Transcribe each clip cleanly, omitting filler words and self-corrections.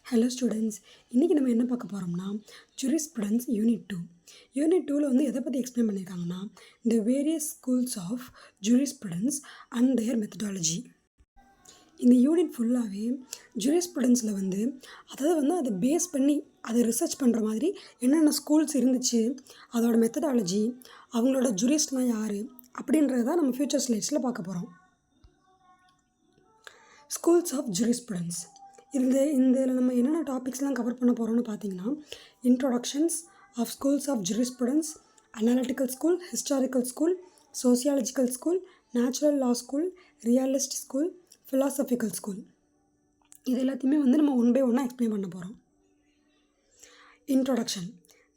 Hello students, இன்றைக்கி நம்ம என்ன பார்க்க போகிறோம்னா ஜூரிஸ்ப்ருடன்ஸ் யூனிட் 2. யூனிட் 2ல் வந்து எதை பற்றி எக்ஸ்பிளைன் பண்ணியிருக்காங்கன்னா the various schools of jurisprudence and their methodology. இந்த யூனிட் ஃபுல்லாகவே ஜூரிஸ்ப்ருடன்ஸில் அதை பேஸ் பண்ணி அதை ரிசர்ச் பண்ணுற மாதிரி என்னென்ன ஸ்கூல்ஸ் இருந்துச்சு, அதோட மெத்தடாலஜி, அவங்களோட ஜூரிஸ்ட்லாம் யார் அப்படின்றத நம்ம ஃப்யூச்சர் ஸ்லைட்ஸில் பார்க்க போகிறோம். Schools of jurisprudence. இதில் நம்ம என்னென்ன டாபிக்ஸ்லாம் கவர் பண்ண போகிறோம்னு பார்த்தீங்கன்னா introductions of schools of jurisprudence, analytical school, historical school, sociological school, natural law school, realist school, philosophical school. இது எல்லாத்தையுமே நம்ம ஒன் பை ஒன்னாக எக்ஸ்பிளைன் பண்ண போகிறோம். Introduction.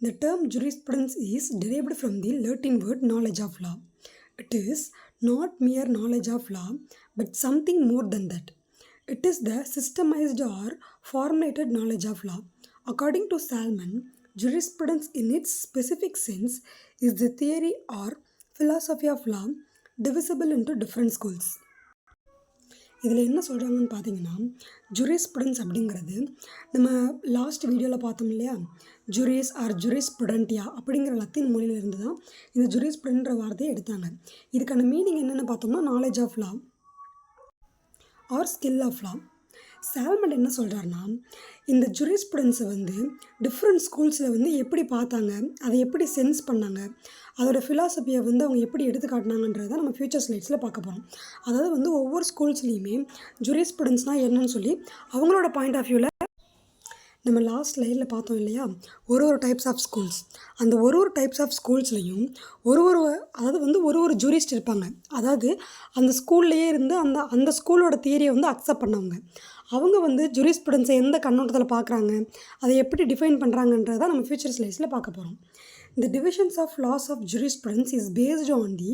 The term jurisprudence is derived from the Latin word knowledge of law. It is not mere knowledge of law, but something more than that. It is the systemized or formulated knowledge of law. According to Salmon, jurisprudence in its specific sense is the theory or philosophy of law divisible into different schools. இதில் என்ன சொல்கிறாங்கன்னு பார்த்தீங்கன்னா ஜூரிஸ்ப்ருடன்ஸ் அப்படிங்கிறது நம்ம last வீடியோவில் பார்த்தோம் இல்லையா, juris R ஜூரிஸ்ப்ருடென்டியா அப்படிங்கிற லத்தீன் மொழியிலிருந்து தான் இந்த ஜூரிஸ்ப்ருடென்ற வார்த்தையை எடுத்தாங்க. இதுக்கான மீனிங் என்னென்னு பார்த்தோம்னா knowledge of law or skill of law. Salmond என்ன சொல்கிறாருன்னா இந்த ஜூரிஸ்ப்ருடன்ஸை டிஃப்ரெண்ட் ஸ்கூல்ஸில் எப்படி பார்த்தாங்க, அதை எப்படி சென்ஸ் பண்ணாங்க, அதோடய ஃபிலாசபியை அவங்க எப்படி எடுத்துக்காட்டினாங்கன்றதை நம்ம ஃப்யூச்சர் ஸ்லைட்ஸில் பார்க்க போகிறோம். அதாவது ஒவ்வொரு ஸ்கூல்ஸ்லேயுமே ஜூரிஸ்ப்ருடன்ஸ்னால் என்னன்னு சொல்லி அவங்களோட பாயிண்ட் ஆஃப் வியூவில் நம்ம லாஸ்ட் ஸ்லைடில் பார்த்தோம் இல்லையா, ஒரு டைப்ஸ் ஆஃப் ஸ்கூல்ஸ், அந்த ஒரு டைப்ஸ் ஆஃப் ஸ்கூல்ஸ்லேயும் ஒரு ஜூரிஸ்ட் இருப்பாங்க. அதாவது அந்த ஸ்கூல்லையே இருந்து அந்த ஸ்கூலோட தியரியை அக்செப்ட் பண்ணவங்க. அவங்க ஜூரிஸ்ப்ருடன்ஸை எந்த கண்ணோட்டத்தில் பார்க்குறாங்க, அதை எப்படி டிஃபைன் பண்ணுறாங்கன்றதை நம்ம ஃப்யூச்சர் ஸ்லைட்ஸில் பார்க்க போகிறோம். The divisions of laws of jurisprudence is based on the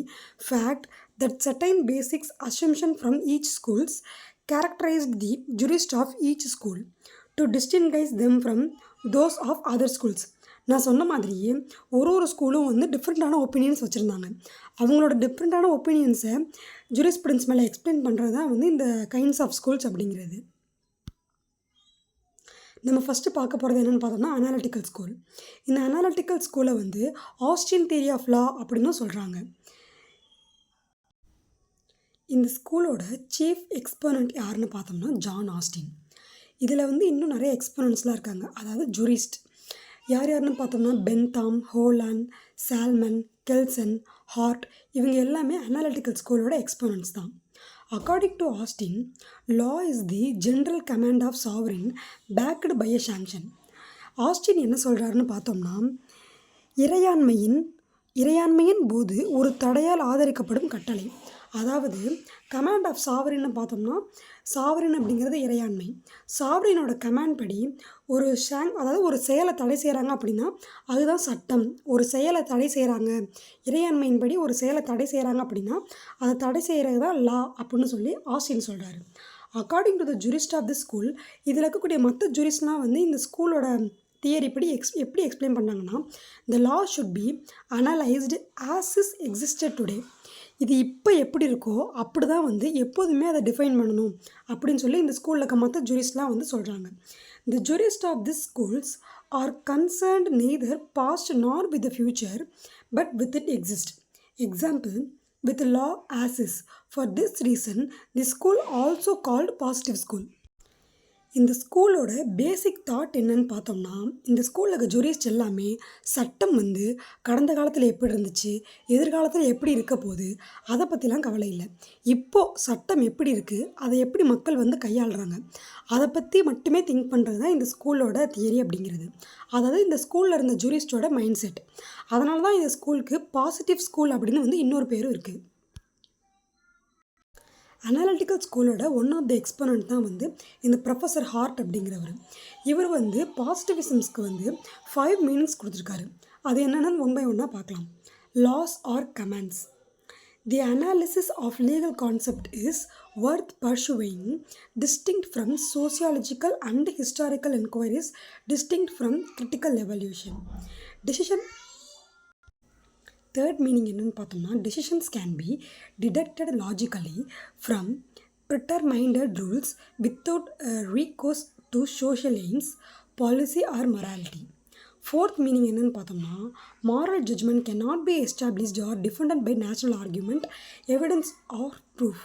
fact that certain basic assumptions from each schools characterized the jurist of each school to distinguish them from those of other schools. நான் சொன்ன மாதிரியே ஒரு ஸ்கூலும் டிஃப்ரெண்ட்டான opinions வச்சுருந்தாங்க. அவங்களோட டிஃப்ரெண்ட்டான ஒப்பீனியன்ஸை ஜூரிஸ்ப்ருடன்ஸ் மேலே எக்ஸ்பிளைன் பண்ணுறது தான் இந்த கைண்ட்ஸ் ஆஃப் ஸ்கூல்ஸ் அப்படிங்கிறது. நம்ம ஃபஸ்ட்டு பார்க்க போகிறது என்னென்னு பார்த்தோம்னா அனாலிட்டிக்கல் ஸ்கூல். இந்த அனாலிட்டிக்கல் ஸ்கூலை ஆஸ்டின் தியரி ஆஃப் லா அப்படின்னு சொல்கிறாங்க. இந்த ஸ்கூலோட சீஃப் எக்ஸ்போனண்ட் யாருன்னு பார்த்தோம்னா ஜான் ஆஸ்டின். இதில் இன்னும் நிறைய எக்ஸ்போனன்ட்ஸ்லாம் இருக்காங்க, அதாவது ஜூரிஸ்ட். யாருன்னு பார்த்தோம்னா பென்தாம், ஹோலாண்ட், சால்மன், கெல்சன், ஹார்ட், இவங்க எல்லாமே அனாலிட்டிக்கல் ஸ்கூலோட எக்ஸ்போனன்ட்ஸ் தான். According to Austin, law is the general command of sovereign backed by a sanction. Austin என்ன சொல்கிறாருன்னு பார்த்தோம்னா இறையாண்மையின் போது ஒரு தடையால் ஆதரிக்கப்படும் கட்டளை. அதாவது கமாண்ட் ஆஃப் சாவரின்னு பார்த்தோம்னா சாவரின் அப்படிங்கிறது இறையாண்மை. சாவரினோட கமாண்ட் படி ஒரு செயலை தடை செய்கிறாங்க அப்படின்னா அதுதான் சட்டம். ஒரு செயலை தடை செய்கிறாங்க, இறையாண்மையின்படி ஒரு செயலை தடை செய்கிறாங்க அப்படின்னா அதை தடை செய்கிறது தான் லா அப்படின்னு சொல்லி ஆஸ்டின் சொல்கிறாரு. According to the jurist of the school, இதில் இருக்கக்கூடிய மற்ற ஜூரிஸ்ட்லாம் இந்த ஸ்கூலோட தியரி படி எப்படி எக்ஸ்பிளைன் பண்ணாங்கன்னா the law should be analysed as is existed today. இது இப்போ எப்படி இருக்கோ அப்படி தான் எப்போதுமே அதை டிஃபைன் பண்ணணும் அப்படின்னு சொல்லி இந்த ஸ்கூலில் இருக்க மற்ற ஜூரிஸ்ட்லாம் சொல்கிறாங்க. The jurist of this schools are concerned neither past nor with the future but with it exist. Example, with law as is. For this reason the school also called positive school. இந்த ஸ்கூலோட பேசிக் thought என்னன்னு பார்த்தோம்னா இந்த ஸ்கூலில் இருக்க jurist எல்லாமே சட்டம் கடந்த காலத்தில் எப்படி இருந்துச்சு, எதிர்காலத்தில் எப்படி இருக்க போகுது அதை பற்றிலாம் கவலை இல்லை. இப்போது சட்டம் எப்படி இருக்குது, அதை எப்படி மக்கள் கையாளுறாங்க அதை பற்றி மட்டுமே திங்க் பண்ணுறது தான் இந்த ஸ்கூலோட தியரி அப்படிங்கிறது. அதாவது இந்த ஸ்கூலில் இருந்த ஜூரிஸ்டோட மைண்ட் செட். அதனால தான் இந்த ஸ்கூலுக்கு பாசிட்டிவ் ஸ்கூல் அப்படின்னு இன்னொரு பேரும் இருக்குது. அனாலிட்டிக்கல் ஸ்கூலோட ஒன் ஆஃப் த எக்ஸ்போனண்ட் தான் இந்த ப்ரொஃபஸர் ஹார்ட் அப்படிங்கிறவர். இவர் பாசிட்டிவிசம்ஸ்க்கு 5 மீனிங்ஸ் கொடுத்துருக்காரு. அது என்னென்னு ஒன் பை ஒன்னாக பார்க்கலாம். Laws or commands. The analysis of legal concept is worth pursuing, distinct from sociological and historical inquiries, distinct from critical evaluation. Third meaning என்னென்னு பார்த்தோம்னா decisions can be deducted logically from predetermined rules without recourse to social aims, policy or morality. Fourth meaning என்னன்னு பார்த்தோம்னா moral judgment cannot be established or defended by natural argument, evidence or proof.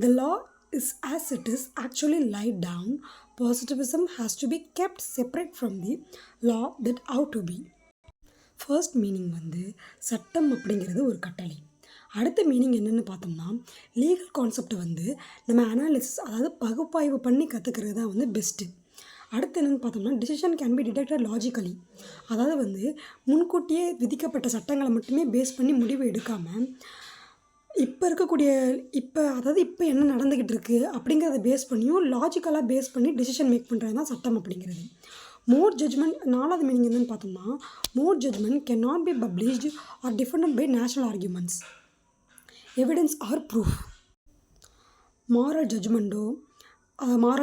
The law is as it is actually laid down. Positivism has to be kept separate from the law that ought to be. First meaning வந்து சட்டம் அப்படிங்கிறது ஒரு கட்டளை. அடுத்த meaning என்னென்னு பார்த்தோம்னா legal கான்செப்டை வந்து நம்ம அனாலிசிஸ் அதாவது பகுப்பாய்வு பண்ணி கற்றுக்கிறது தான் வந்து பெஸ்ட்டு. அடுத்து என்னென்னு பார்த்தோம்னா decision can be detected logically, அதாவது வந்து முன்கூட்டியே விதிக்கப்பட்ட சட்டங்களை மட்டுமே பேஸ் பண்ணி முடிவு எடுக்காமல் இப்போ என்ன நடந்துக்கிட்டு இருக்குது அப்படிங்கிறத பேஸ் பண்ணியும் லாஜிக்கலாக பேஸ் பண்ணி டிசிஷன் மேக் பண்ணுறது தான் சட்டம் அப்படிங்கிறது. மோர் ஜட்ஜ்மெண்ட் நாலாவது மீனிங் என்னென்னு பார்த்தோம்னா more judgement can not be published or defended by national arguments, evidence or proof. Moral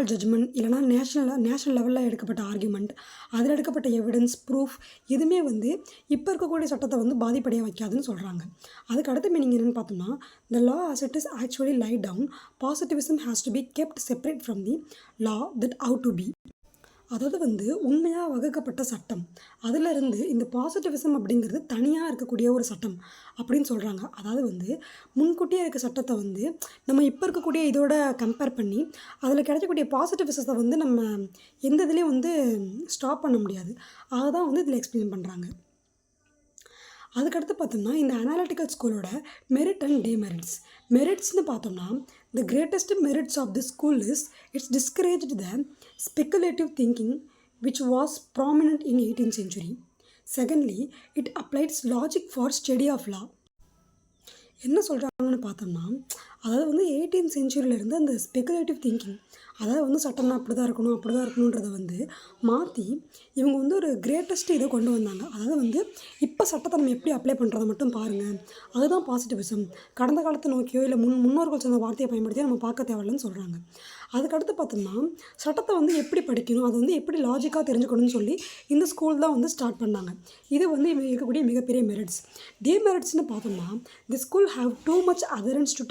judgement இல்லைனா நேஷ்னல் லெவலில் எடுக்கப்பட்ட ஆர்கியூமெண்ட், அதில் எடுக்கப்பட்ட எவிடன்ஸ் ப்ரூஃப் எதுவுமே வந்து இப்போ இருக்கக்கூடிய சட்டத்தை வந்து பாதிப்படைய வைக்காதுன்னு சொல்கிறாங்க. அதுக்கு அடுத்த மீனிங் என்னென்னு பார்த்தோம்னா த லா as it is actually laid down, positivism has to be kept separate from the law that ought to be. அதாவது வந்து உண்மையாக வகுக்கப்பட்ட சட்டம் அதிலிருந்து இந்த பாசிட்டிவிசம் அப்படிங்கிறது தனியாக இருக்கக்கூடிய ஒரு சட்டம் அப்படின்னு சொல்கிறாங்க. அதாவது வந்து முன்கூட்டியே இருக்க சட்டத்தை வந்து நம்ம இப்போ இருக்கக்கூடிய இதோட கம்பேர் பண்ணி அதில் கிடைக்கக்கூடிய பாசிட்டிவிசத்தை வந்து நம்ம எந்த இதுலேயும் வந்து ஸ்டாப் பண்ண முடியாது. அதை தான் வந்து இதில் எக்ஸ்பிளைன் பண்ணுறாங்க. அதுக்கடுத்து பார்த்தோம்னா இந்த அனாலிட்டிக்கல் ஸ்கூலோட மெரிட் அண்ட் டிமெரிட்ஸ். மெரிட்ஸ்னு பார்த்தோம்னா the greatest merits of the school is its discouraged the speculative thinking which was prominent in 18th century. Secondly, it applies logic for study of law. என்ன சொல்கிறாங்கன்னு பார்த்தோம்னா அதாவது வந்து 18th centuryலேருந்து அந்த speculative thinking, அதாவது வந்து சட்டம்னா அப்படி தான் இருக்கணுன்றதை வந்து மாற்றி இவங்க வந்து ஒரு கிரேட்டஸ்ட் இதை கொண்டு வந்தாங்க. அதாவது வந்து இப்போ சட்டத்தை நம்ம எப்படி அப்ளை பண்ணுறதை மட்டும் பாருங்கள், அதுதான் பாசிட்டிவிசம். கடந்த காலத்தை நோக்கியோ இல்லை முன்னோர்கள் சொன்ன வார்த்தையை பயன்படுத்தியோ நம்ம பார்க்க தேவையில்லைன்னு சொல்கிறாங்க. அதுக்கடுத்து பார்த்தோம்னா சட்டத்தை வந்து எப்படி படிக்கணும், அதை வந்து எப்படி லாஜிக்காக தெரிஞ்சுக்கணும்னு சொல்லி இந்த ஸ்கூல் தான் வந்து ஸ்டார்ட் பண்ணாங்க. இது வந்து இருக்கக்கூடிய மிகப்பெரிய மெரிட்ஸ். டிமெரிட்ஸ்னு பார்த்தோம்னா the school have too much adherence to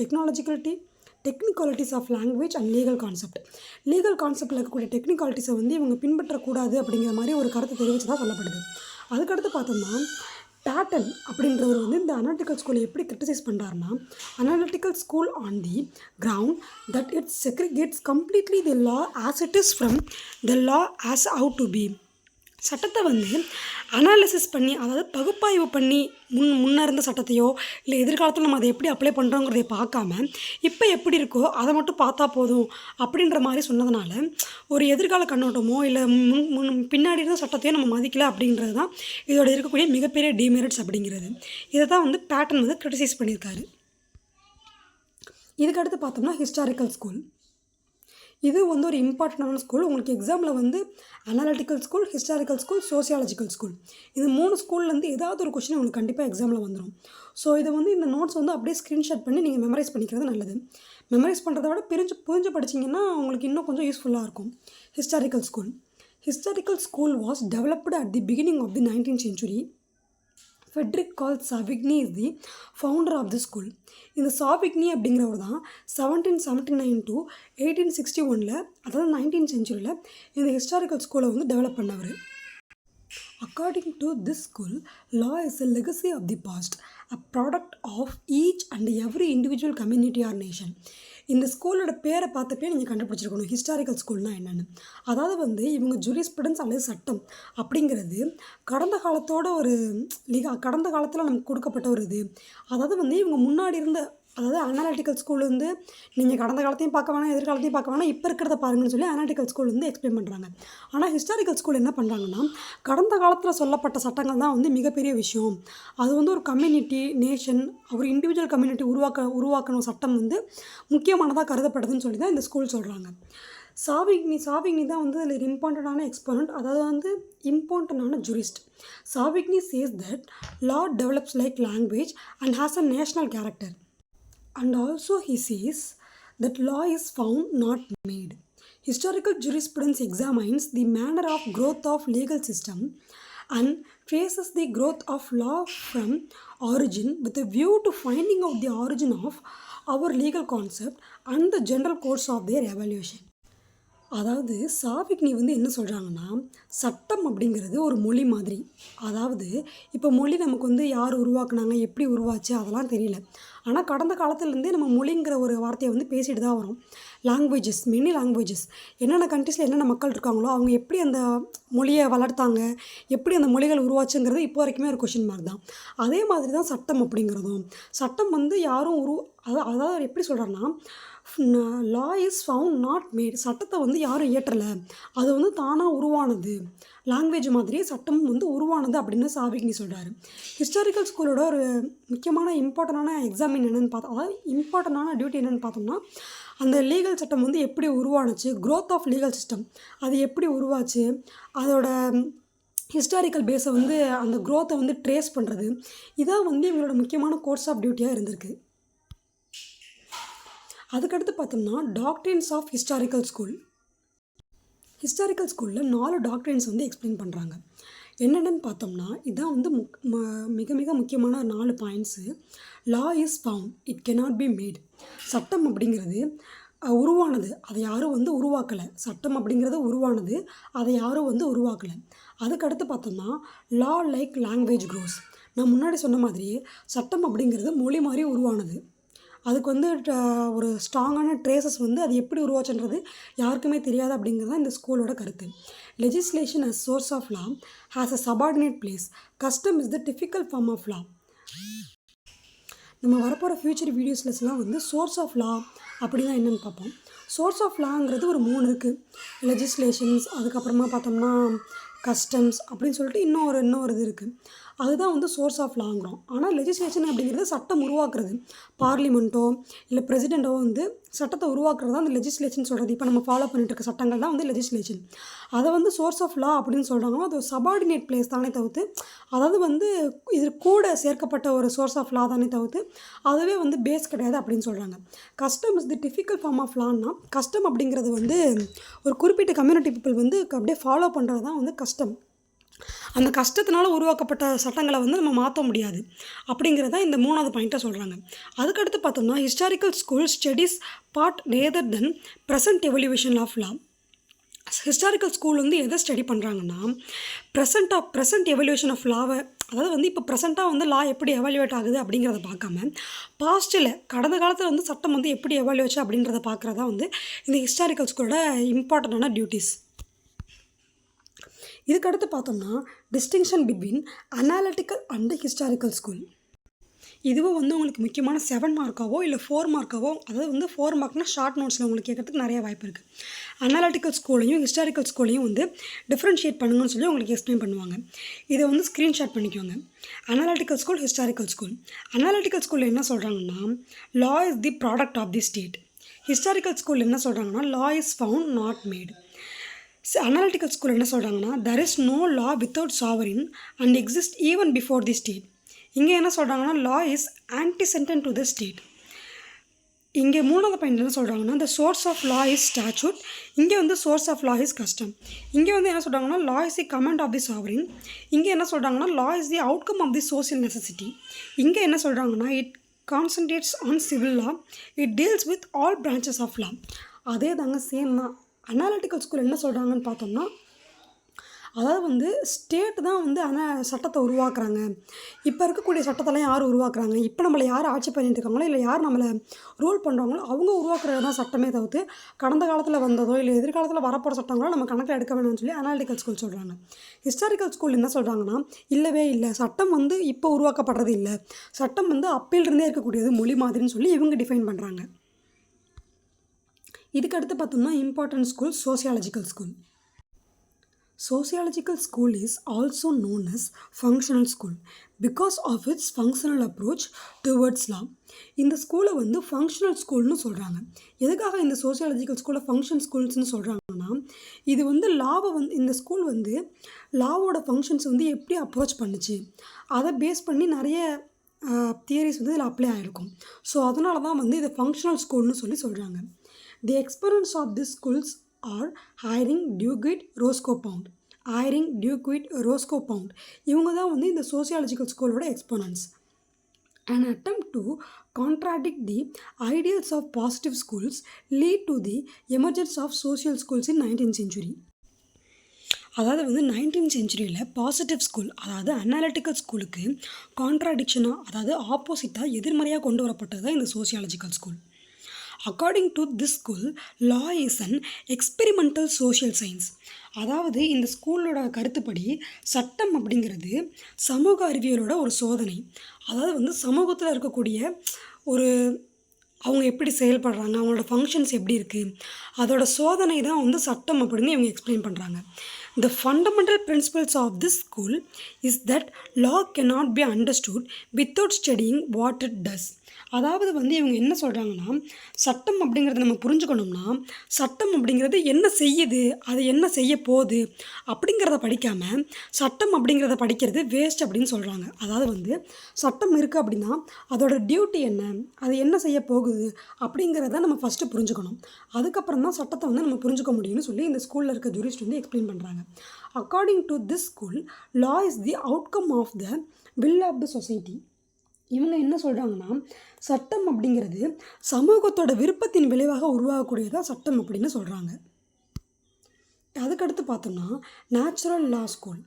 technicalities of language and legal concept. Legal கான்செப்டில் இருக்கக்கூடிய டெக்னிக்காலிட்டிஸை வந்து இவங்க பின்பற்றக்கூடாது அப்படிங்கிற மாதிரி ஒரு கருத்தை தெரிவித்து தான் சொல்லப்படுது. அதுக்கடுத்து பார்த்தோம்னா பேட்டன் அப்படின்றவர் வந்து இந்த அனாலிட்டிக்கல் ஸ்கூலை எப்படி கிரிட்டிசைஸ் பண்ணுறாருன்னா analytical school on the ground that it segregates completely the law as it is from the law as ought to be. சட்டத்தை வந்து அனாலிசிஸ் பண்ணி அதாவது பகுப்பாய்வு பண்ணி முன்னே இருந்த சட்டத்தையோ இல்லை எதிர்காலத்தில் நம்ம அதை எப்படி அப்ளை பண்ணுறோங்கிறதை பார்க்காம இப்போ எப்படி இருக்கோ அதை மட்டும் பார்த்தா போதும் அப்படின்ற மாதிரி சொன்னதுனால ஒரு எதிர்கால கண்ணோட்டமோ இல்லை பின்னாடி இருந்த சட்டத்தையோ நம்ம மதிக்கலை அப்படின்றது தான் இதோட இருக்கக்கூடிய மிகப்பெரிய டிமெரிட்ஸ் அப்படிங்கிறது. இதை தான் வந்து பேட்டன் வந்து கிரிட்டிசைஸ் பண்ணியிருக்காரு. இதுக்கடுத்து பார்த்தோம்னா ஹிஸ்டாரிக்கல் ஸ்கூல். இது வந்து ஒரு இம்பார்ட்டண்டான ஸ்கூல். உங்களுக்கு எக்ஸாமில் வந்து analytical school, historical school, sociological school இது 3 ஸ்கூல்லேருந்து ஏதாவது ஒரு கொஸ்டின் உங்களுக்கு கண்டிப்பாக எக்ஸாமில் வந்துடும். ஸோ இதை வந்து இந்த நோட்ஸ் வந்து அப்படியே ஸ்க்ரீன்ஷாட் பண்ணி நீங்கள் மெமரைஸ் பண்ணிக்கிறது நல்லது. மெமரைஸ் பண்ணுறத விட புரிஞ்சு படிச்சிங்கன்னா உங்களுக்கு இன்னும் கொஞ்சம் யூஸ்ஃபுல்லாக இருக்கும். Historical school was developed at the beginning of the 19th century. Friedrich Karl Savigny is the founder of the school. இந்த சாவிக்னி அப்படிங்கிறவர் தான் 1779 to 1861 அதாவது 19th centuryயில் இந்த ஹிஸ்டாரிக்கல் ஸ்கூலை வந்து டெவலப் பண்ணவர். According to this school, law is a legacy of the past, a product of each and every individual community or nation. இந்த ஸ்கூலோட பேரை பார்த்தப்பே நீங்கள் கண்டுபிடிச்சிருக்கணும் ஹிஸ்டாரிக்கல் ஸ்கூல்னால் என்னென்னு. அதாவது வந்து இவங்க ஜூரிஸ்ப்ருடன்ஸ் அல்லது சட்டம் அப்படிங்கிறது கடந்த காலத்தில் நமக்கு கொடுக்கப்பட்ட ஒரு இது. அதாவது வந்து இவங்க முன்னாடி இருந்த அதாவது அனாலிட்டிக்கல் ஸ்கூல் வந்து நீங்கள் கடந்த காலத்தையும் பார்க்க வேணாம் எதிர்காலத்தையும் பார்க்க வேணாம் இப்போ இருக்கிறத பாருங்கன்னு சொல்லி அனாலிட்டிக்கல் ஸ்கூல் வந்து எக்ஸ்பிளைன் பண்ணுறாங்க. ஆனால் ஹிஸ்டாரிக்கல் ஸ்கூல் என்ன பண்ணுறாங்கன்னா கடந்த காலத்தில் சொல்லப்பட்ட சட்டங்கள் தான் வந்து மிகப்பெரிய விஷயம். அது வந்து ஒரு கம்யூனிட்டி நேஷன் ஒரு இண்டிவிஜுவல் கம்யூனிட்டி உருவாக்கணும் சட்டம் வந்து முக்கியமானதாக கருதப்படுதுன்னு சொல்லி தான் இந்த ஸ்கூல் சொல்கிறாங்க. சாவிக்னி தான் வந்து அதில் இம்பார்ட்டண்டான எக்ஸ்போனண்ட், அதாவது வந்து இம்பார்ட்டண்டான jurist. Savigny says that law develops like language and has a national character. And also he says that law is found not made. Historical jurisprudence examines the manner of growth of legal system and traces the growth of law from origin with a view to finding out the origin of our legal concept and the general course of their evolution. அதாவது சாவிக்னி வந்து என்ன சொல்கிறாங்கன்னா, சட்டம் அப்படிங்கிறது ஒரு மொழி மாதிரி. அதாவது இப்போ மொழி நமக்கு வந்து யார் உருவாக்குனாங்க, எப்படி உருவாச்சு அதெல்லாம் தெரியல. ஆனால் கடந்த காலத்துலேருந்தே நம்ம மொழிங்கிற ஒரு வார்த்தையை வந்து பேசிட்டு தான் வரோம். லாங்குவேஜஸ், மெனி லாங்குவேஜஸ், என்னென்ன கண்ட்ரீஸில் என்னென்ன மக்கள் இருக்காங்களோ அவங்க எப்படி அந்த மொழியை வளர்த்தாங்க, எப்படி அந்த மொழிகள் உருவாச்சுங்கிறது இப்போ வரைக்குமே ஒரு கொஷின் மார்க் தான். அதே மாதிரி தான் சட்டம் அப்படிங்கிறதும். சட்டம் வந்து யாரும் அதாவது எப்படி சொல்கிறாருன்னா, லா இஸ் ஃபவுண்ட் நாட் மேட். சட்டத்தை வந்து யாரும் இயற்றலை, அது வந்து தானாக உருவானது. லாங்குவேஜ் மாதிரியே சட்டம் வந்து உருவானது அப்படின்னு சாவிக்னி சொல்கிறாரு. ஹிஸ்டாரிக்கல் ஸ்கூலோட ஒரு முக்கியமான இம்பார்ட்டண்டான எக்ஸாமின் என்னென்னு பார்த்தோம், அதாவது இம்பார்ட்டண்டான டியூட்டி என்னென்னு பார்த்தோம்னா, அந்த லீகல் சட்டம் வந்து எப்படி உருவானுச்சு, க்ரோத் ஆஃப் லீகல் சிஸ்டம் அது எப்படி உருவாச்சு, அதோட ஹிஸ்டாரிக்கல் பேஸை வந்து அந்த க்ரோத்தை வந்து ட்ரேஸ் பண்ணுறது, இதான் வந்து இவங்களோட முக்கியமான கோர்ஸ் ஆஃப் டியூட்டியாக இருந்திருக்கு. அதுக்கடுத்து பார்த்தோம்னா doctrines of historical school. Historical ஸ்கூலில் 4 டாக்ட்ரின்ஸ் வந்து எக்ஸ்பிளைன் பண்ணுறாங்க. என்னென்னு பார்த்தோம்னா இதான் வந்து மிக மிக முக்கியமான 4 points. Law is found, it cannot be made. சட்டம் அப்படிங்கிறது உருவானது, அதை யாரும் வந்து உருவாக்கலை. சட்டம் அப்படிங்கிறது உருவானது, அதை யாரும் வந்து உருவாக்கலை. அதுக்கடுத்து பார்த்தோம்னா லா லைக் லாங்குவேஜ் க்ரோஸ். நான் முன்னாடி சொன்ன மாதிரியே சட்டம் அப்படிங்கிறது மொழி மாதிரி உருவானது. அதுக்கு வந்து ஒரு ஸ்ட்ராங்கான ட்ரேசஸ் வந்து அது எப்படி உருவாச்சுன்றது யாருக்குமே தெரியாது அப்படிங்கிறது தான் இந்த ஸ்கூலோட கருத்து. Legislation as source of law has a subordinate place. Custom is the difficult form of law. நம்ம வரப்போகிற ஃப்யூச்சர் வீடியோஸ்லாம் வந்து சோர்ஸ் ஆஃப் லா அப்படின்னா என்னென்னு பார்ப்போம். சோர்ஸ் ஆஃப் லாங்கிறது ஒரு 3 இருக்குது. லெஜிஸ்லேஷன்ஸ், அதுக்கப்புறமா பார்த்தோம்னா கஸ்டம்ஸ் அப்படின்னு சொல்லிட்டு இன்னொரு இது இருக்குது. அதுதான் வந்து சோர்ஸ் ஆஃப் லாங்கிறோம். ஆனால் லெஜிஸ்லேஷன் அப்படிங்கிறது சட்டம் உருவாக்குறது. பார்லிமெண்ட்டோ இல்லை பிரசிடெண்ட்டோ வந்து சட்டத்தை உருவாக்குறது தான் அந்த லெஜிஸ்லேஷன் சொல்கிறது. இப்போ நம்ம ஃபாலோ பண்ணிட்டு இருக்க சட்டங்கள் தான் வந்து லெஜிஸ்லேஷன். அதை வந்து சோர்ஸ் ஆஃப் லா அப்படின்னு சொல்கிறாங்கன்னா அது ஒரு சபார்டினேட் பிளேஸ் தானே தவிர்த்து, அதாவது வந்து இது கூட சேர்க்கப்பட்ட ஒரு சோர்ஸ் ஆஃப் லா தானே தவிர்த்து அதுவே வந்து பேஸ் கிடையாது அப்படின்னு சொல்கிறாங்க. Custom is the difficult form of லான்னா, கஸ்டம் அப்படிங்கிறது வந்து ஒரு குறிப்பிட்ட கம்யூனிட்டி பீப்புள் வந்து அப்படியே ஃபாலோ பண்ணுறது தான் வந்து கஸ்டம். அந்த கஷ்டத்தினால உருவாக்கப்பட்ட சட்டங்களை வந்து நம்ம மாற்ற முடியாது அப்படிங்கிறத இந்த 3வது பாயிண்ட்டை சொல்கிறாங்க. அதுக்கடுத்து பார்த்தோம்னா historical school studies part rather then present evolution of law. Historical school வந்து எதை ஸ்டடி பண்ணுறாங்கன்னா ப்ரெசன்ட் எவல்யூஷன் ஆஃப் லாவை, அதாவது வந்து இப்போ ப்ரெசென்ட்டாக வந்து லா எப்படி எவாலுவேட் ஆகுது அப்படிங்கிறத பார்க்காம பாஸ்ட்டில் கடந்த காலத்தில் வந்து சட்டம் வந்து எப்படி எவாலுவேச்சு அப்படின்றத பார்க்குறதா வந்து இந்த ஹிஸ்டாரிக்கல் ஸ்கூலோட இம்பார்ட்டண்டான டியூட்டிஸ். இதுக்கடுத்து பார்த்தோம்னா distinction between analytical and historical school. இதுவும் வந்து உங்களுக்கு முக்கியமான 7 மார்க்காவோ இல்லை 4 மார்க்காவோ, அதாவது வந்து 4 மார்க்னால் ஷார்ட் நோட்ஸில் உங்களுக்கு கேட்கறதுக்கு நிறைய வாய்ப்பு இருக்குது. அனாலிட்டிக்கல் ஸ்கூலையும் ஹிஸ்டாரிக்கல் ஸ்கூலையும் வந்து டிஃப்ரென்ஷியேட் பண்ணுங்கன்னு சொல்லி உங்களுக்கு எக்ஸ்பிளைன் பண்ணுவாங்க. இதை வந்து ஸ்க்ரீன்ஷாட் பண்ணிக்கோங்க. Analytical school, historical school. Analytical ஸ்கூலில் என்ன சொல்கிறாங்கன்னா law is the product of the state. Historical school என்ன சொல்கிறாங்கன்னா law is found not made. Analytical school என்ன சொல்கிறாங்கன்னா there is no law without sovereign and exists even before the state. இங்கே என்ன சொல்கிறாங்கன்னா law is antecedent to the state. இங்கே 3வது point என்ன சொல்கிறாங்கன்னா the source of law is statute. இங்கே வந்து source of law is custom. இங்கே வந்து என்ன சொல்கிறாங்கன்னா law is the command of the sovereign. இங்கே என்ன சொல்கிறாங்கன்னா law is the outcome of the social necessity. இங்கே என்ன சொல்கிறாங்கன்னா it concentrates on civil law. It deals with all branches of law. அதே தாங்க சேம் தான். அனாலிட்டிக்கல் ஸ்கூல் என்ன சொல்கிறாங்கன்னு பார்த்தோம்னா, அதாவது வந்து ஸ்டேட் தான் வந்து சட்டத்தை உருவாக்குறாங்க. இப்போ இருக்கக்கூடிய சட்டத்தெல்லாம் யார் உருவாக்குறாங்க, இப்போ நம்மளை யார் ஆட்சி பண்ணிட்டு இருக்காங்களோ இல்லை யார் நம்மளை ரூல் பண்ணுறாங்களோ அவங்க உருவாக்குறது தான் சட்டமே தவிர்த்து கடந்த காலத்தில் வந்ததோ இல்லை எதிர்காலத்தில் வரப்போகிற சட்டங்களோ நம்ம கணக்கில் எடுக்க வேணும்னு சொல்லி அனாலிட்டிக்கல் ஸ்கூல் சொல்கிறாங்க. ஹிஸ்டாரிக்கல் ஸ்கூல் என்ன சொல்கிறாங்கன்னா இல்லவே இல்லை, சட்டம் வந்து இப்போ உருவாக்கப்படுறது இல்லை, சட்டம் வந்து அப்பையிலிருந்தே இருக்கக்கூடியது மொழி மாதிரின்னு சொல்லி இவங்க டிஃபைன் பண்ணுறாங்க. இதுக்கடுத்து பார்த்தோம்னா important school sociological school. Sociological school is also known as functional school because of its functional approach towards law. இந்த ஸ்கூலை வந்து ஃபங்க்ஷனல் ஸ்கூல்னு சொல்கிறாங்க. எதுக்காக இந்த சோசியாலஜிக்கல் ஸ்கூலை ஃபங்க்ஷன் ஸ்கூல்ஸ்னு சொல்கிறாங்கன்னா, இது வந்து லாவை வந்து இந்த ஸ்கூல் வந்து லாவோட ஃபங்க்ஷன்ஸ் வந்து எப்படி அப்ரோச் பண்ணுச்சு அதை பேஸ் பண்ணி நிறைய தியரிஸ் வந்து இதில் அப்ளை ஆகிருக்கும். ஸோ அதனால தான் வந்து இது ஃபங்க்ஷனல் ஸ்கூல்னு சொல்கிறாங்க. The exponents of these schools are Eyring, Duguid, Roscoe-Pound. Eyring, Duguid, Roscoe-Pound. இவங்க தான் வந்து இந்த சோசியாலஜிக்கல் ஸ்கூலோட exponents. An attempt to contradict the ideals of positive schools lead to the emergence of social schools in 19th century. அதாவது வந்து 19th சென்ச்சுரியில் positive school அதாவது analytical ஸ்கூலுக்கு கான்ட்ராடிக்ஷனாக அதாவது ஆப்போசிட்டாக எதிர்மறையாக கொண்டு வரப்பட்டது தான் இந்த sociological school. According to this school law is an experimental social science. அதாவது இந்த ஸ்கூலோட கருத்துப்படி சட்டம் அப்படிங்கிறது சமூக அறிவியலோட ஒரு சோதனை. அதாவது வந்து சமூகத்தில் இருக்கக்கூடிய ஒரு அவங்க எப்படி செயல்படுறாங்க, அவங்களோட ஃபங்க்ஷன்ஸ் எப்படி இருக்குது, அதோட சோதனை தான் வந்து சட்டம் அப்படின்னு இவங்க எக்ஸ்பிளைன் பண்ணுறாங்க. The fundamental principles of this school is that law cannot be understood without studying what it does. அதாவது வந்து இவங்க என்ன சொல்கிறாங்கன்னா, சட்டம் அப்படிங்கிறத நம்ம புரிஞ்சுக்கணும்னா சட்டம் அப்படிங்கிறது என்ன செய்யுது, அது என்ன செய்ய போகுது அப்படிங்கிறத படிக்காமல் சட்டம் அப்படிங்கிறத படிக்கிறது வேஸ்ட் அப்படின்னு சொல்கிறாங்க. அதாவது வந்து சட்டம் இருக்குது அப்படின்னா அதோட டியூட்டி என்ன, அது என்ன செய்ய போகுது அப்படிங்கிறத நம்ம ஃபஸ்ட்டு புரிஞ்சுக்கணும். அதுக்கப்புறம் தான் சட்டத்தை வந்து நம்ம புரிஞ்சுக்க முடியும்னு சொல்லி இந்த ஸ்கூலில் இருக்க ஜூரிஸ்ட் வந்து எக்ஸ்பிளைன் பண்ணுறாங்க. According to this school law is the outcome of the will of the society. இவங்க என்ன சொல்கிறாங்கன்னா, சட்டம் அப்படிங்கிறது சமூகத்தோட விருப்பத்தின் விளைவாக உருவாகக்கூடியதாக சட்டம் அப்படின்னு சொல்கிறாங்க. அதுக்கடுத்து பார்த்தோம்னா நேச்சுரல் லா ஸ்கூல்.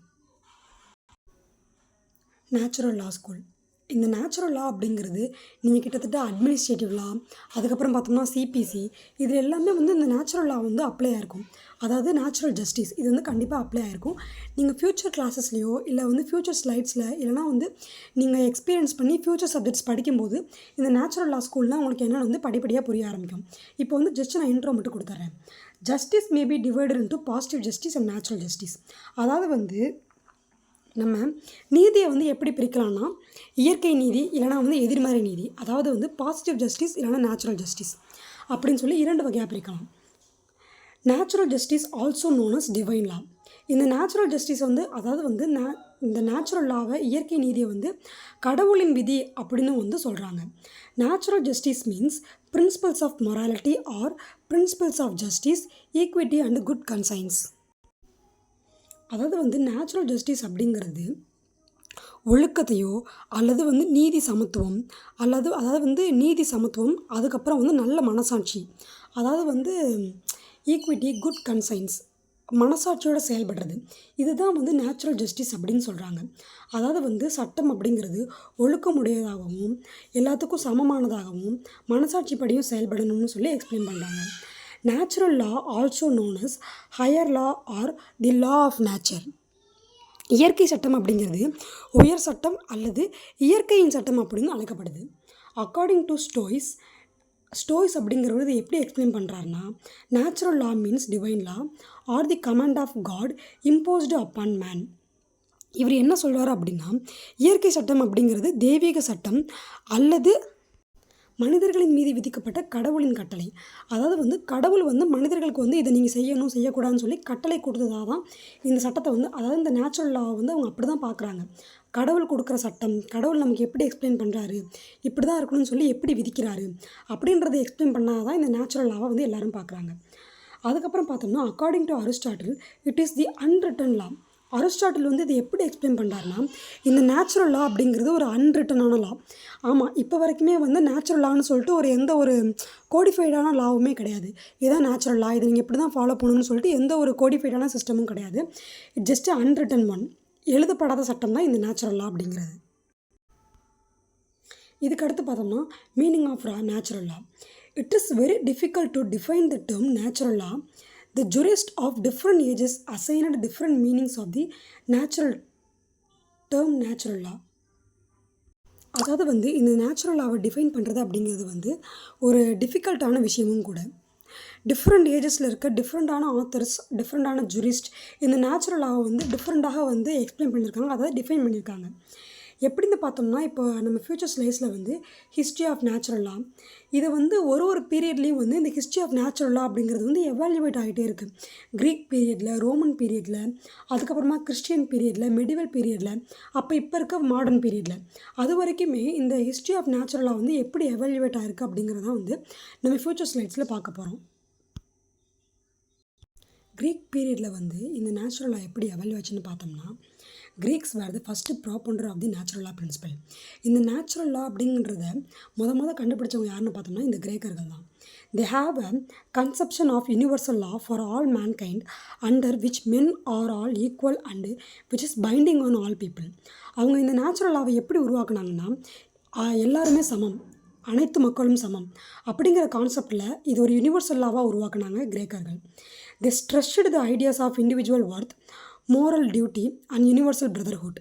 இந்த நேச்சுரல் லா அப்படிங்கிறது நீங்கள் கிட்டத்தட்ட அட்மினிஸ்ட்ரேட்டிவ் லா, அதுக்கப்புறம் பார்த்தோம்னா சிபிசி, இது எல்லாமே வந்து இந்த நேச்சுரல் லா வந்து அப்ளை ஆகிருக்கும். அதாவது நேச்சுரல் ஜஸ்டிஸ் இது வந்து கண்டிப்பாக அப்ளை ஆகிருக்கும். நீங்கள் ஃப்யூச்சர் கிளாஸஸ்லையோ இல்லை வந்து ஃப்யூச்சர் ஸ்லைட்ஸில் இல்லைனா வந்து நீங்கள் எக்ஸ்பீரியன்ஸ் பண்ணி ஃப்யூச்சர் சப்ஜெக்ட்ஸ் படிக்கும்போது இந்த நேச்சுரல் லா ஸ்கூல்னால் உங்களுக்கு என்னென்னு வந்து படிப்படியாக புரிய ஆரம்பிக்கும். இப்போ வந்து ஜஸ்ட் நான் இன்ட்ரோ மட்டும் கொடுத்துட்றேன். Justice may be divided into positive justice and natural justice. அதாவது வந்து நம்ம நீதியை வந்து எப்படி பிரிக்கலாம்னா இயற்கை நீதி இல்லைனா வந்து எதிர்மறை நீதி, அதாவது வந்து பாசிட்டிவ் ஜஸ்டிஸ் இல்லைனா நேச்சுரல் ஜஸ்டிஸ் அப்படின்னு சொல்லி 2 வகையாக பிரிக்கலாம். Natural justice also known as divine law. இந்த நேச்சுரல் ஜஸ்டிஸ் வந்து அதாவது வந்து இந்த நேச்சுரல் லாவை இயற்கை நீதியை வந்து கடவுளின் விதி அப்படின்னு வந்து சொல்கிறாங்க. Natural justice means principles of morality or principles of justice, equity and good conscience. அதாவது வந்து நேச்சுரல் ஜஸ்டிஸ் அப்படிங்கிறது ஒழுக்கத்தையோ அல்லது வந்து நீதி சமத்துவம் அதாவது வந்து நீதி சமத்துவம், அதுக்கப்புறம் வந்து நல்ல மனசாட்சி, அதாவது வந்து ஈக்விட்டி குட் கன்சைன்ஸ், மனசாட்சியோடு செயல்படுறது, இதுதான் வந்து நேச்சுரல் ஜஸ்டிஸ் அப்படின்னு சொல்கிறாங்க. அதாவது வந்து சட்டம் அப்படிங்கிறது ஒழுக்கமுடையதாகவும் எல்லாத்துக்கும் சமமானதாகவும் மனசாட்சிப்படியும் செயல்படணும்னு சொல்லி எக்ஸ்பிளைன் பண்ணுறாங்க. Natural law also known as higher law or the law of nature. இயற்கை சட்டம் அப்படிங்கிறது உயர் சட்டம் அல்லது இயற்கையின் சட்டம் அப்படின்னு அழைக்கப்படுது. அக்கார்டிங் டு ஸ்டோய்ஸ் அப்படிங்கிறவர் இது எப்படி எக்ஸ்பிளைன் பண்ணுறாருன்னா, natural law means divine law or the command of God imposed upon man. இவர் என்ன சொல்கிறார் அப்படின்னா, இயற்கை சட்டம் அப்படிங்கிறது தெய்வீக சட்டம் அல்லது மனிதர்களின் மீது விதிக்கப்பட்ட கடவுளின் கட்டளை. அதாவது வந்து கடவுள் வந்து மனிதர்களுக்கு வந்து இதை நீங்கள் செய்யணும் செய்யக்கூடாதுன்னு சொல்லி கட்டளை கொடுத்ததாக தான் இந்த சட்டத்தை வந்து அதாவது இந்த நேச்சுரல் லாவை வந்து அவங்க அப்படி தான் பார்க்குறாங்க. கடவுள் கொடுக்குற சட்டம், கடவுள் நமக்கு எப்படி எக்ஸ்பிளைன் பண்ணுறாரு, இப்படி தான் இருக்கணும்னு சொல்லி எப்படி விதிக்கிறாரு அப்படின்றத எக்ஸ்பிளைன் பண்ணால் தான் இந்த நேச்சுரல் லாவை வந்து எல்லோரும் பார்க்குறாங்க. அதுக்கப்புறம் பார்த்தோம்னா according to Aristotle it is the unwritten law. Aristotle வந்து இது எப்படி எக்ஸ்பிளைன் பண்ணுறாருன்னா, இந்த நேச்சுரல் லா அப்படிங்கிறது ஒரு அன்ரிட்டனான லா. ஆமாம், இப்போ வரைக்குமே வந்து நேச்சுரல் லான்னு சொல்லிட்டு எந்த ஒரு கோடிஃபைடான லாவுமே கிடையாது. இதுதான் நேச்சுரல் லா, இதை நீங்கள் இப்படி தான் ஃபாலோ பண்ணணும்னு சொல்லிட்டு எந்த ஒரு கோடிஃபைடான சிஸ்டமும் கிடையாது. இட் ஜஸ்ட் அன்ரிட்டன் ஒன், எழுதப்படாத சட்டம் தான் இந்த நேச்சுரல் லா அப்படிங்கிறது. இதுக்கடுத்து பார்த்தோம்னா meaning of natural law. It is very difficult to define the term natural law. The jurists of different ages assigned different meanings of the term natural law. அதாவது வந்து இந்த நேச்சுரல் லாவை டிஃபைன் பண்ணுறது அப்படிங்கிறது வந்து ஒரு டிஃபிகல்ட்டான விஷயமும் கூட. டிஃப்ரெண்ட் ஏஜஸில் இருக்க டிஃப்ரெண்ட்டான ஆத்தர்ஸ், டிஃப்ரெண்ட்டான ஜூரிஸ்ட் இந்த நேச்சுரல் லாவை வந்து டிஃப்ரெண்ட்டாக வந்து எக்ஸ்பிளைன் பண்ணியிருக்காங்க, அதாவது டிஃபைன் பண்ணியிருக்காங்க. எப்படின்னு பார்த்தோம்னா, இப்போ நம்ம ஃப்யூச்சர் ஸ்லைட்ஸில் வந்து ஹிஸ்ட்ரி ஆஃப் நேச்சுரல் லா, இதை வந்து ஒரு பீரியட்லேயும் வந்து இந்த ஹிஸ்ட்ரி ஆஃப் நேச்சுரல் லா அப்படிங்கிறது வந்து எவால்யூவேட் ஆகிட்டே இருக்குது. க்ரீக் பீரியடில், ரோமன் பீரியடில், அதுக்கப்புறமா கிறிஸ்டியன் பீரியடில், மெடிவல் பீரியடில், இப்போ இருக்க மாடர்ன் பீரியடில், அது வரைக்குமே இந்த ஹிஸ்ட்ரி ஆஃப் நேச்சுரல் லா வந்து எப்படி எவால்யூவேட் ஆகிருக்கு அப்படிங்கிறதான் வந்து நம்ம ஃப்யூச்சர் ஸ்லைட்ஸில் பார்க்க போகிறோம். க்ரீக் பீரியடில் வந்து இந்த நேச்சுரல் லா எப்படி எவால்யூ ஆச்சுன்னு பார்த்தோம்னா, Greeks were the first propounder of the natural law principle. இந்த நேச்சுரல் லா அப்படிங்கிறத கண்டுபிடிச்சவங்க யாருன்னு பார்த்தோம்னா இந்த கிரேக்கர்கள் தான். They have a conception of universal law for all mankind under which men are all equal and which is binding on all people. அவங்க இந்த நேச்சுரல் லாவை எப்படி உருவாக்குனாங்கன்னா எல்லாருமே சமம், அனைத்து மக்களும் சமம் அப்படிங்கிற கான்செப்டில் இது ஒரு யூனிவர்சல் லாவாக உருவாக்குனாங்க கிரேக்கர்கள். They stressed the ideas of individual worth, moral duty and universal brotherhood.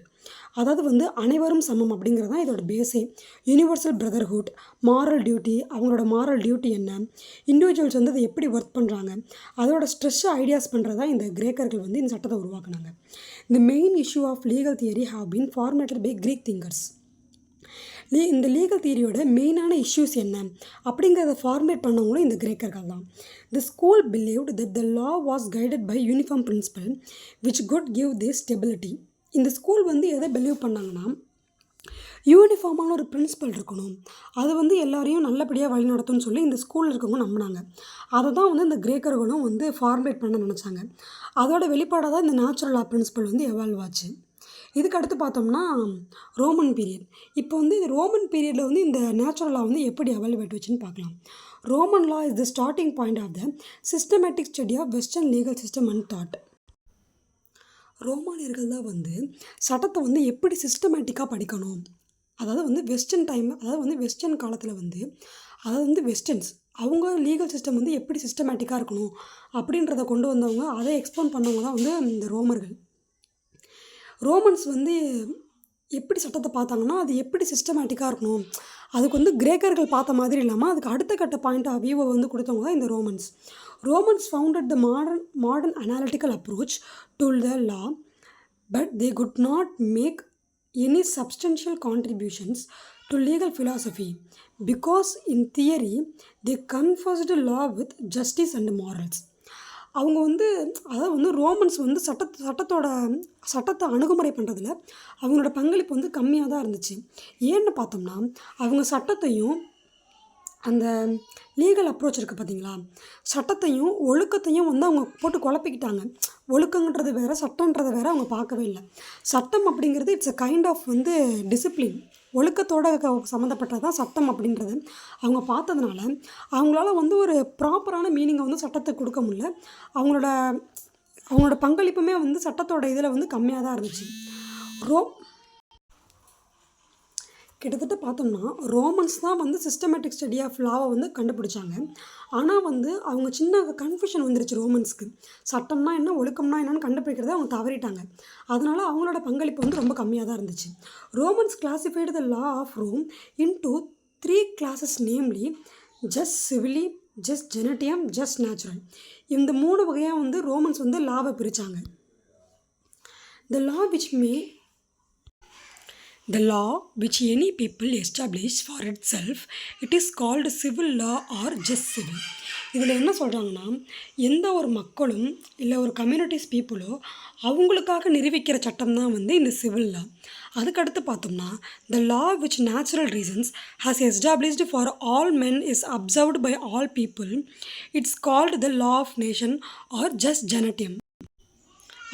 அதாவது அனைவரும் சமம் அப்படிங்கிறது தான் இதோட பேஸே. யூனிவர்சல் பிரதர்ஹுட், மாரல் டியூட்டி, அவங்களோட மாரல் டியூட்டி என்ன, இண்டிவிஜுவல்ஸ் அதை எப்படி ஒர்க் பண்ணுறாங்க, அதோட ஸ்ட்ரெஸ் ஐடியாஸ் பண்ணுறது தான் இந்த கிரேக்கர்கள் இந்த சட்டத்தை உருவாக்குனாங்க. இந்த main issue of legal theory have been formatted by Greek thinkers. இந்த லீகல் தியரியோட மெயினான இஷ்யூஸ் என்ன அப்படிங்கிறத ஃபார்மேட் பண்ணவங்களும் இந்த கிரேக்கர்கள் தான். The school believed that the law was guided by uniform principle which could give the stability. இந்த ஸ்கூல் எதை பிலீவ் பண்ணாங்கன்னா யூனிஃபார்மான ஒரு பிரின்சிபல் இருக்கணும், அது எல்லாரையும் நல்லபடியாக வழி நடத்தும்னு சொல்லி இந்த ஸ்கூலில் இருக்கவங்க நம்பினாங்க. அதை தான் இந்த கிரேக்கர்களும் ஃபார்மேட் பண்ண நினச்சாங்க. அதோட வெளிப்பாடாக தான் இந்த நேச்சுரல் லா பிரின்சிபல் எவால்வ் ஆச்சு. இதுக்கு அடுத்து பார்த்தோம்னா ரோமன் பீரியட். இப்போ இது ரோமன் பீரியடில் இந்த நேச்சுரல் லா எப்படி எவால்வேட் வச்சுன்னு பார்க்கலாம். Roman law is the starting point of the systematic study of western legal system and thought. ரோமானியர்கள் தான் சட்டத்தை எப்படி சிஸ்டமேட்டிக்காக படிக்கணும், அதாவது வெஸ்டர்ன் டைம், அதாவது வெஸ்டர்ன் காலத்தில் அதாவது வெஸ்டர்ன்ஸ் அவங்க லீகல் சிஸ்டம் எப்படி சிஸ்டமேட்டிக்காக இருக்கணும் அப்படின்றத கொண்டு வந்தவங்க, அதை எக்ஸ்பிளைன் பண்ணவங்க தான் இந்த ரோமர்கள். ரோமன்ஸ் எப்படி சட்டத்தை பார்த்தாங்கன்னா அது எப்படி சிஸ்டமேட்டிக்காக இருக்கணும், அதுக்கு கிரேக்கர்கள் பார்த்த மாதிரி இல்லாமல் அதுக்கு அடுத்த கட்ட பாயிண்ட் ஆஃப் வியூவை கொடுத்தவங்க தான் இந்த Romans. Romans founded the modern analytical approach to the law, but they could not make any substantial contributions to legal philosophy because in theory they confused law with justice and morals. அவங்க அதாவது Romans சட்டத்தை அணுகுமுறை பண்ணுறதுல அவங்களோட பங்களிப்பு கம்மியாக தான் இருந்துச்சு. ஏன்னு பார்த்தோம்னா அவங்க சட்டத்தையும் அந்த லீகல் அப்ரோச் இருக்குது பார்த்தீங்களா, சட்டத்தையும் ஒழுக்கத்தையும் அவங்க போட்டு குழப்பிக்கிட்டாங்க. ஒழுக்கங்கிறது வேறு, சட்டன்றது வேறு அவங்க பார்க்கவே இல்லை. சட்டம் அப்படிங்கிறது it's a kind of discipline, ஒழுக்கத்தோட சம்மந்தப்பட்டது தான் சட்டம் அப்படின்றது அவங்க பார்த்ததுனால அவங்களால ஒரு ப்ராப்பரான மீனிங்கை சட்டத்தை கொடுக்க முடியல. அவங்களோட பங்களிப்புமே சட்டத்தோட இதில் கம்மியாக தான் இருந்துச்சு. கிட்டத்தட்ட பார்த்தோம்னா ரோமன்ஸ் தான் சிஸ்டமேட்டிக் ஸ்டடி ஆஃப் லாவை கண்டுபிடிச்சாங்க. ஆனால் அவங்க சின்ன கன்ஃபியூஷன் வந்துருச்சு ரோமன்ஸ்க்கு. சட்டம்னா என்ன, ஒழுக்கம்னா என்னன்னு கண்டுபிடிக்கிறத அவங்க தவறிட்டாங்க. அதனால் அவங்களோட பங்களிப்பு ரொம்ப கம்மியாக தான் இருந்துச்சு. Romans classified the law of Rome into 3 classes, namely jus civile, jus gentium, jus natural. இந்த 3 வகையாக ரோமன்ஸ் லாவை பிரித்தாங்க. The law which any people establish for itself, it is called civil law or just civil. இதில் என்ன சொல்கிறாங்கன்னா, எந்த ஒரு மக்களும் இல்லை ஒரு கம்யூனிட்டிஸ் பீப்புளோ அவங்களுக்காக நிரூபிக்கிற சட்டம் தான் இந்த சிவில் லா. அதுக்கடுத்து பார்த்தோம்னா the law which natural reasons has established for all men is observed by all people, it's called the law of nation or just genetium.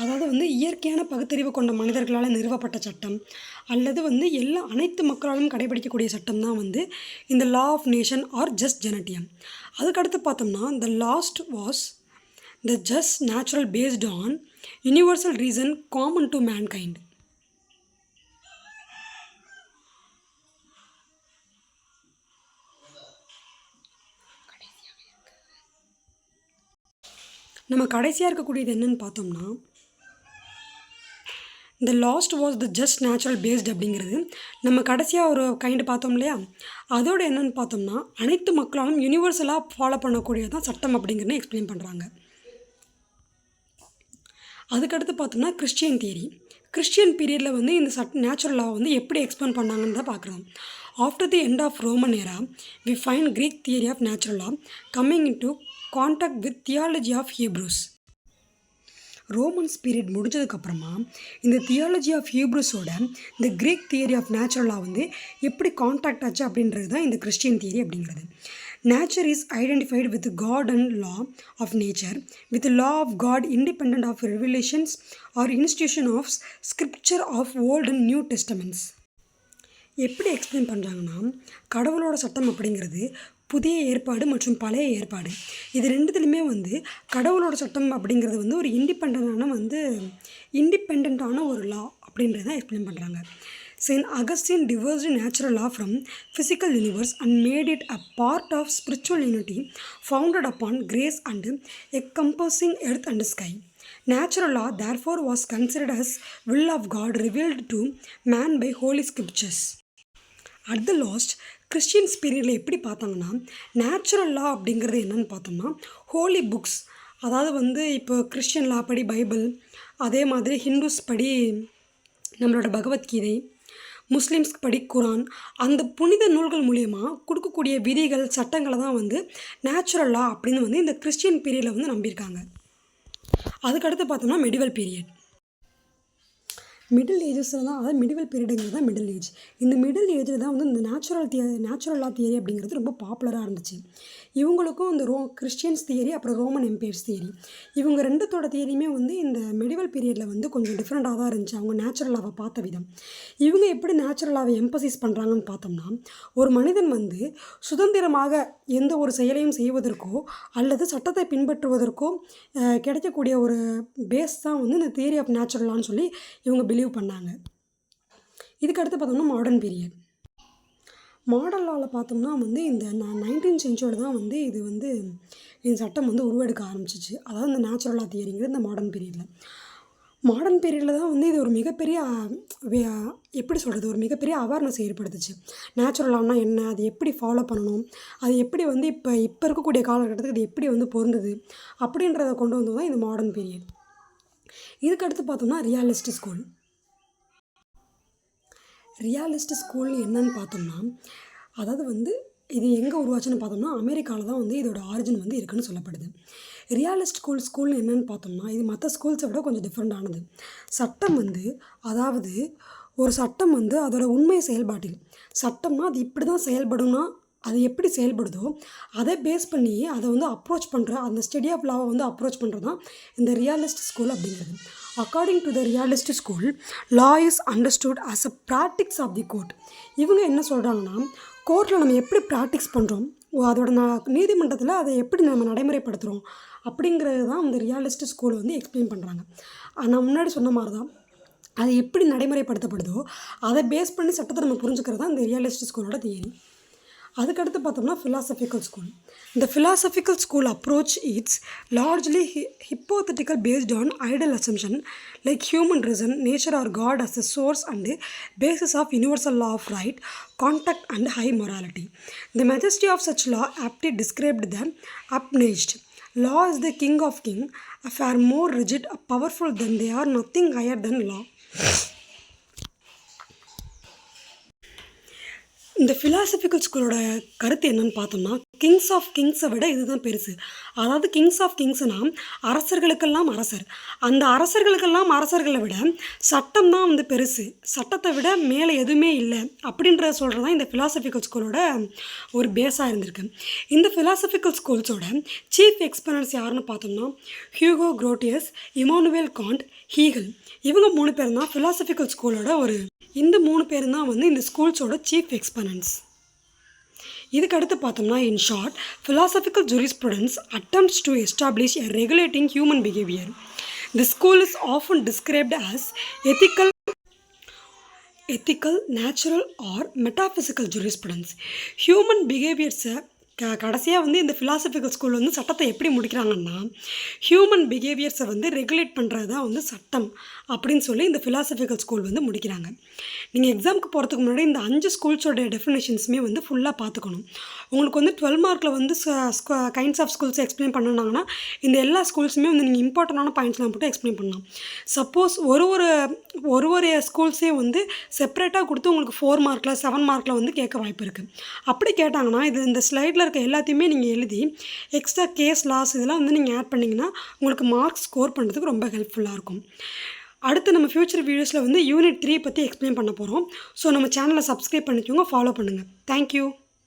அதாவது இயற்கையான பகுத்தறிவு கொண்ட மனிதர்களால் நிறுவப்பட்ட சட்டம் அல்லது அனைத்து மக்களாலும் கடைபிடிக்கக்கூடிய சட்டம் தான் இந்த law of nation or jus gentium. அதுக்கடுத்து பார்த்தோம்னா the last was the jus natural based on universal reason common to mankind. நம்ம கடைசியாக இருக்கக்கூடியது என்னன்னு பார்த்தோம்னா the last was the jus natural based அப்படிங்கிறது நம்ம கடைசியாக ஒரு கைண்டு பார்த்தோம் இல்லையா, அதோடு என்னென்னு பார்த்தோம்னா அனைத்து மக்களாலும் யூனிவர்சலாக ஃபாலோ பண்ணக்கூடியதான் சட்டம் அப்படிங்கிறத எக்ஸ்பிளைன் பண்ணுறாங்க. அதுக்கடுத்து பார்த்தோம்னா கிறிஸ்டியன் தியரி. கிறிஸ்டியன் பீரியடில் இந்த நேச்சுரல் லா எப்படி எக்ஸ்பிளைன் பண்ணாங்கன்னு தான் பார்க்குறோம். After the end of Roman era we find Greek theory of natural law coming into contact with theology of Hebrews. Romans period முடிஞ்சதுக்கப்புறமா இந்த தியாலஜி ஆஃப் ஹீப்ரூஸோட இந்த Greek theory of natural law எப்படி contact ஆச்சு அப்படின்றது தான் இந்த Christian theory அப்படிங்கிறது. Nature is identified with God and law of nature, with the law of God independent of revelations or institution of scripture of Old and New Testaments. எப்படி explain பண்ணுறாங்கன்னா, கடவுளோட சட்டம் அப்படிங்கிறது புதிய ஏற்பாடு மற்றும் பழைய ஏற்பாடு இது ரெண்டுத்துலையுமே வந்து கடவுளோட சட்டம் அப்படிங்கிறது வந்து ஒரு இண்டிபெண்ட்டான ஒரு லா அப்படின்றத எக்ஸ்பிளைன் பண்ணுறாங்க. Saint Augustine divorced natural law from physical universe and made it a part of spiritual unity founded upon grace and encompassing earth and sky. Natural law therefore was considered as will of God revealed to man by holy scriptures. At the last, Christians பீரியடில் எப்படி பார்த்தாங்கன்னா, natural லா அப்படிங்கிறது என்னென்னு பார்த்தோம்னா Holi books, அதாவது வந்து இப்போ Christian லா படி பைபிள், அதே மாதிரி ஹிந்துஸ் படி நம்மளோட பகவத்கீதை, முஸ்லீம்ஸ் படி குரான், அந்த புனித நூல்கள் மூலயமா கொடுக்கக்கூடிய விதிகள் சட்டங்களை தான் வந்து நேச்சுரல் லா அப்படின்னு வந்து இந்த கிறிஸ்டியன் பீரியடில் வந்து நம்பியிருக்காங்க. அதுக்கடுத்து பார்த்தோம்னா மெடிவல் பீரியட். மிடில் ஏஜஸில் தான், அதாவது மிடிவல் பீரியடுங்கிறது தான் மிடில் ஏஜ். இந்த மிடில் ஏஜில் தான் வந்து இந்த நேச்சுரல் லா தியரி அப்படிங்கிறது ரொம்ப பாப்புலராக இருந்துச்சு. இவங்களுக்கும் இந்த கிறிஸ்டியன்ஸ் தியரி அப்புறம் ரோமன் எம்பையர்ஸ் தியரி, இவங்க ரெண்டுத்தோட தியரியுமே வந்து இந்த மெடிவல் பீரியடில் வந்து கொஞ்சம் டிஃப்ரெண்ட்டாக தான் இருந்துச்சு. அவங்க நேச்சுரல் லாவை பார்த்த விதம், இவங்க எப்படி நேச்சுரல் லாவை எம்பசைஸ் பண்ணுறாங்கன்னு பார்த்தோம்னா, ஒரு மனிதன் வந்து சுதந்திரமாக எந்த ஒரு செயலையும் செய்வதற்கோ அல்லது சட்டத்தை பின்பற்றுவதற்கோ கிடைக்கக்கூடிய ஒரு பேஸ் தான் வந்து இந்த தியரி ஆஃப் நேச்சுரல் லான்னு சொல்லி இவங்க பிலீவ் பண்ணாங்க. இதுக்கடுத்து பார்த்தோம்னா மாடர்ன் பீரியட். மாடர்ன் லாவில் பார்த்தோம்னா வந்து இந்த 19th செஞ்சுரியில் தான் வந்து இந்த சட்டம் வந்து உருவெடுக்க ஆரம்பிச்சிச்சு. அதாவது இந்த நேச்சுரல் லா தியரிங்கிறது இந்த மாடர்ன் பீரியடில் தான் வந்து இது ஒரு மிகப்பெரிய எப்படி சொல்கிறது, ஒரு மிகப்பெரிய அவேர்னஸ் ஏற்படுத்துச்சு. நேச்சுரல் லான்னா என்ன, அது எப்படி ஃபாலோ பண்ணணும், அது எப்படி வந்து இப்போ இருக்கக்கூடிய காலகட்டத்துக்கு அது எப்படி வந்து பொருந்தது அப்படின்றத கொண்டு வந்தது தான் இந்த மாடர்ன் பீரியட். இதுக்கடுத்து பார்த்தோம்னா ரியாலிஸ்ட் ஸ்கூல் என்னன்னு பார்த்தோம்னா, அதாவது வந்து இது எங்கே உருவாச்சுன்னு பார்த்தோம்னா அமெரிக்காவில் தான் வந்து இதோட ஆரிஜின் வந்து இருக்குதுன்னு சொல்லப்படுது. ரியாலிஸ்ட் ஸ்கூல்னு என்னென்னு பார்த்தோம்னா, இது மற்ற ஸ்கூல்ஸை விட கொஞ்சம் டிஃப்ரெண்ட்டானது. சட்டம் வந்து, அதாவது ஒரு சட்டம் வந்து அதோட உண்மை செயல்பாட்டில், சட்டம்னா அது இப்படி தான் செயல்படும்னா அது எப்படி செயல்படுதோ அதை பேஸ் பண்ணி அதை வந்து அப்ரோச் பண்ணுற அந்த ஸ்டடி ஆஃப் லாவை வந்து அப்ரோச் பண்ணுறது தான் இந்த ரியாலிஸ்ட் ஸ்கூல் அப்படிங்கிறது. According to the realist school, law is understood as a practice of the court. இவங்க என்ன சொல்கிறாங்கன்னா, கோர்ட்டில் நம்ம எப்படி ப்ராக்டிக்ஸ் பண்ணுறோம், அதோட நீதிமன்றத்தில் அதை எப்படி நம்ம நடைமுறைப்படுத்துகிறோம் அப்படிங்கிறது தான் இந்த ரியாலிஸ்ட் ஸ்கூலை வந்து எக்ஸ்பிளைன் பண்ணுறாங்க. நான் முன்னாடி சொன்ன மாதிரி தான், அது எப்படி நடைமுறைப்படுத்தப்படுதோ அதை பேஸ் பண்ணி சட்டத்தை நம்ம புரிஞ்சுக்கிறது தான் இந்த ரியாலிஸ்ட் ஸ்கூலோட தியரி. அதுக்கடுத்து பார்த்தோம்னா philosophical school. The philosophical school approach is largely hypothetical based on ideal assumption like human reason, nature or God as a source and basis of universal law of right, contact and high morality. The majesty of such law aptly described the upnaged. Law is the king of kings, far more rigid, powerful than they are, nothing higher than law. இந்த philosophical ஸ்கூலோட கருத்து என்னன்னு பார்த்தோம்னா, Kings of கிங்ஸை விட இதுதான் பெருசு. அதாவது Kings of கிங்ஸ்னால் அரசர்களுக்கெல்லாம் அரசர், அந்த அரசர்களை விட சட்டம் தான் வந்து பெருசு, சட்டத்தை விட மேலே எதுவுமே இல்லை அப்படின்றத சொல்கிறது தான் இந்த ஃபிலாசபிக்கல் ஸ்கூலோட ஒரு பேஸாக இருந்திருக்கு. இந்த ஃபிலாசபிக்கல் ஸ்கூல்ஸோட சீஃப் எக்ஸ்பனன்ஸ் யாருன்னு பார்த்தோம்னா ஹியூகோ குரோட்டியஸ், இமானுவேல் காண்ட், ஹீகல். இவங்க 3 பேர் தான் ஃபிலாசபிக்கல் ஸ்கூலோட இந்த 3 பேர் தான் வந்து இந்த ஸ்கூல்ஸோட சீஃப் எக்ஸ்பனன்ஸ். இதுக்கடுத்து பார்த்தோம்னா, in short, philosophical jurisprudence attempts to establish a regulating human behavior. The school is often described as ethical, natural or metaphysical jurisprudence. Human behaviors கடைசியாக வந்து இந்த ஃபிலாசபிக்கல் ஸ்கூல் வந்து சட்டத்தை எப்படி முடிக்கிறாங்கன்னா, ஹியூமன் பிஹேவியர்ஸை வந்து ரெகுலேட் பண்ணுறது தான் வந்து சட்டம் அப்படின்னு சொல்லி இந்த ஃபிலாசபிக்கல் ஸ்கூல் வந்து முடிக்கிறாங்க. நீங்கள் எக்ஸாமுக்கு போகிறதுக்கு முன்னாடி இந்த 5 ஸ்கூல்ஸோட டெஃபினேஷன்ஸுமே வந்து ஃபுல்லாக பார்த்துக்கணும். உங்களுக்கு வந்து 12 மார்க்கில் வந்து கைண்ட்ஸ் ஆஃப் ஸ்கூல்ஸை எக்ஸ்பிளைன் பண்ணாங்கன்னா இந்த எல்லா ஸ்கூல்ஸுமே வந்து நீங்கள் இம்பார்ட்டண்டான பாயிண்ட்ஸ்லாம் போட்டு எக்ஸ்பிளைன் பண்ணலாம். சப்போஸ் ஒரு ஸ்கூல்ஸே வந்து செப்பரேட்டாக கொடுத்து உங்களுக்கு 4 மார்க்கில் 7 மார்க்கில் வந்து கேட்க வாய்ப்பு இருக்குது. அப்படி கேட்டாங்கன்னா இந்த ஸ்லைடில் இருக்க எல்லாத்தையுமே நீங்கள் எழுதி எக்ஸ்ட்ரா கேஸ் லாஸ் இதெல்லாம் வந்து நீங்கள் ஆட் பண்ணிங்கன்னா உங்களுக்கு மார்க்ஸ் ஸ்கோர் பண்ணுறதுக்கு ரொம்ப ஹெல்ப்ஃபுல்லாக இருக்கும். அடுத்து நம்ம ஃபியூச்சர் வீடியோஸில் வந்து யூனிட் 3 பற்றி எக்ஸ்பிளைன் பண்ண போகிறோம். ஸோ நம்ம சேனலை சப்ஸ்கிரைப் பண்ணிக்கோங்க, ஃபாலோ பண்ணுங்கள். தேங்க்யூ.